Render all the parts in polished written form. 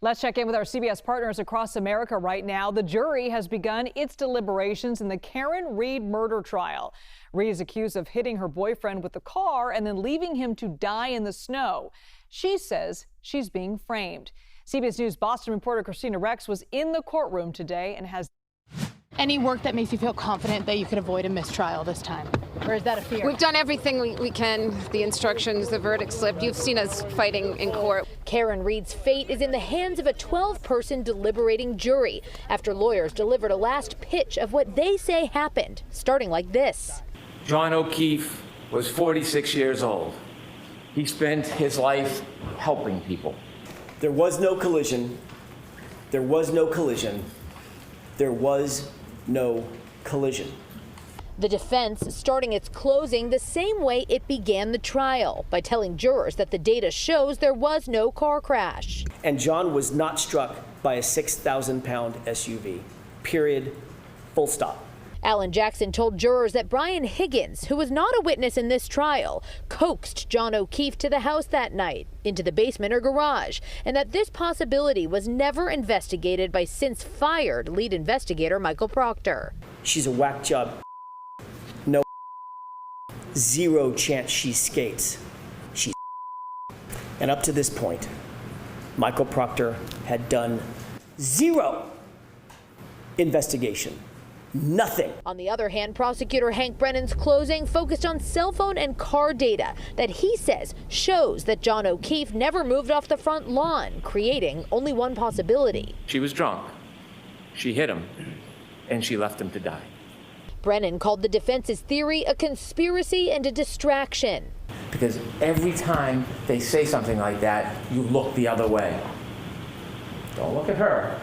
Let's check in with our CBS partners across America right now. The jury has begun its deliberations in the Karen Reed murder trial. Reed is accused of hitting her boyfriend with the car and then leaving him to die in the snow. She says she's being framed. CBS News Boston reporter Kristina was in the courtroom today and has any work that makes you feel confident that you could avoid a mistrial this time? Or is that a fear? We've done everything we can. The instructions, the verdict slip. You've seen us fighting in court. Karen Reed's fate is in the hands of a 12-person deliberating jury after lawyers delivered a last pitch of what they say happened, starting like this. John O'Keefe was 46 years old. He spent his life helping people. There was no collision. There was no collision. There was no collision. The defense starting its closing the same way it began the trial, by telling jurors that the data shows there was no car crash. And John was not struck by a 6,000-pound SUV. Period. Full stop. Alan Jackson told jurors that Brian Higgins, who was not a witness in this trial, coaxed John O'Keefe to the house that night, into the basement or garage, and that this possibility was never investigated by since fired lead investigator Michael Proctor. She's a whack job. No. Zero chance she skates. She's. And up to this point, Michael Proctor had done zero investigation. Nothing. On the other hand, prosecutor Hank Brennan's closing focused on cell phone and car data that he says shows that John O'Keefe never moved off the front lawn, creating only one possibility. She was drunk. She hit him, and she left him to die. Brennan called the defense's theory a conspiracy and a distraction. Because every time they say something like that, you look the other way. Don't look at her.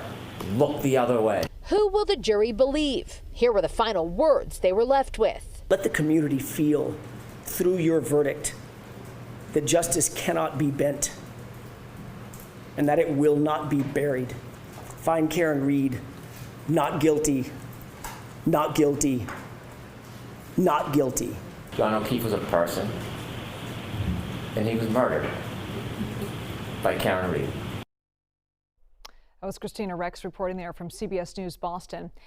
Look the other way. Who will the jury believe? Here were the final words they were left with. Let the community feel, through your verdict, that justice cannot be bent and that it will not be buried. Find Karen Reed not guilty, not guilty, not guilty. John O'Keefe was a person, and he was murdered by Karen Reed. That was Kristina reporting there from CBS News Boston.